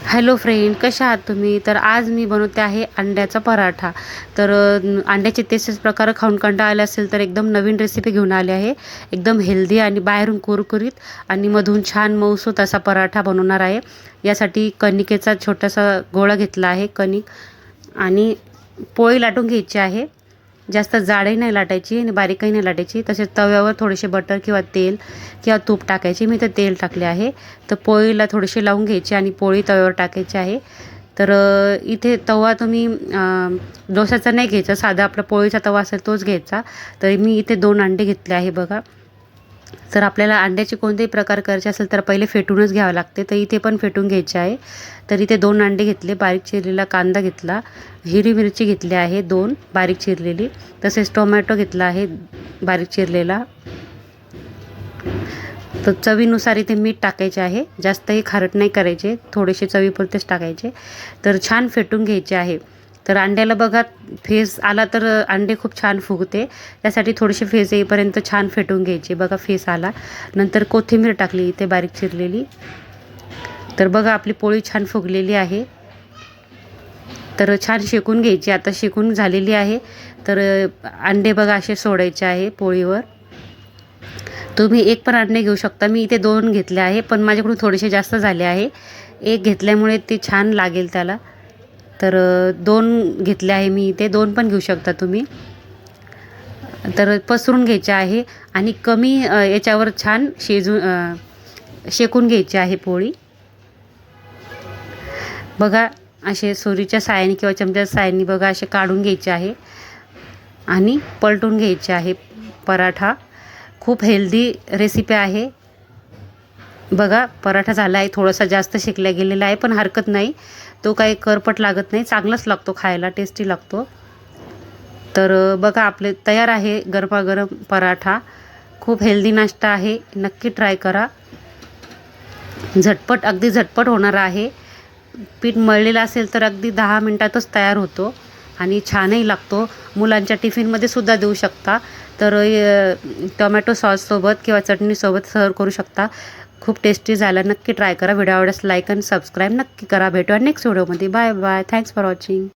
Hello friend, कशा आहात तुम्ही? तर आज मी बनवते आहे अंड्याचा पराठा. तर अंड्याचे तेच प्रकार खाऊन कंटाळा आला असेल तर एकदम नवीन रेसिपी घेऊन आली आहे. एकदम हेल्दी आणि बाहेरून कुरकुरीत आणि मधून छान मऊसूत असा पराठा बनवणार आहे. यासाठी कणिकेचा छोटासा गोळा घेतला आहे, कणिक, आणि पोळी लाटून घ्यायची आहे. जास्त जाडही नाही लाटायची आणि बारीकही नाही लाटायची. तसेच तव्यावर थोडेसे बटर किंवा तेल किंवा तूप टाकायचे. मी तर तेल टाकले आहे. तर पोळीला थोडेसे लावून घ्यायचे आणि पोळी तव्यावर टाकायची आहे. तर इथे तवा तुम्ही डोशाचा नाही घ्यायचा, साधा आपला पोळीचा तवा असेल तोच घ्यायचा. तर मी इथे 2 अंडे घेतले आहे बघा. तर आपल्याला अंड्याचे कोणतेही प्रकार करायचे असेल तर पहिले फेटूनच घ्यावं लागते. तर इथे पण फेटून घ्यायचे आहे. तर इथे 2 अंडे घेतले, बारीक चिरलेला कांदा घेतला, हिरवी मिरची घेतली आहे 2 बारीक चिरलेली, तसेच टोमॅटो घेतला आहे बारीक चिरलेला. तर चवीनुसार इथे मीठ टाकायचे आहे. जास्तही खारट नाही करायचे, थोडेसे चवीपुरतेच टाकायचे. तर छान फेटून घ्यायचे आहे. तर अंड्याला बघा फेस आला तर अंडे खूप छान फुगते. त्यासाठी थोडेसे फेस येईपर्यंत छान फेटून घ्यायचे. बघा फेस आला. नंतर कोथिंबीर टाकली इथे बारीक चिरलेली. तर बघा आपली पोळी छान फुगलेली आहे. तर छान शेकून घ्यायची. आता शेकून झालेली आहे. तर अंडे बघा असे सोडायचे आहे पोळीवर. तुम्ही एक पण अंडे घेऊ शकता. मी इथे 2 घेतले आहे, पण माझ्याकडून थोडेसे जास्त झाले आहे. एक घेतल्यामुळे ते छान लागेल त्याला. तर 2 घेतले आहे मी इथे. 2 पण घेऊ शकता तुम्ही. तर पसरून घ्यायचे आहे आणि कमी याच्यावर छान शेकून घ्यायची आहे पोळी. बघा असे सुरीच्या साहाय्याने किंवा चमच्याच्या साहाय्याने बघा असे काढून घ्यायचे आहे आणि पलटून घ्यायचे आहे पराठा. खूप हेल्दी रेसिपी आहे. बघा पराठा झाला आहे. थोडासा जास्त शेकला गेलेला आहे, पण हरकत नाही. तो काही करपट लागत नाही, चांगलाच लागतो खायला, टेस्टी लागतो. तर बघा आपले तयार आहे गरमागरम पराठा. खूप हेल्दी नाश्ता आहे, नक्की ट्राय करा. झटपट, अगदी झटपट होणार आहे. पीठ मळलेलं असेल तर अगदी 10 मिनटातच तयार होतो आणि छानही लागतो. मुलांच्या टिफिनमध्ये सुद्धा देऊ शकता. तर टोमॅटो सॉससोबत किंवा चटणीसोबत सर्व करू शकता. खूप टेस्टी झाला. नक्की ट्राय करा. व्हिडिओ आवडल्यास लाईक आणि सबस्क्राईब नक्की करा. भेटूया नेक्स्ट व्हिडिओमध्ये. Bye bye. Thanks for watching.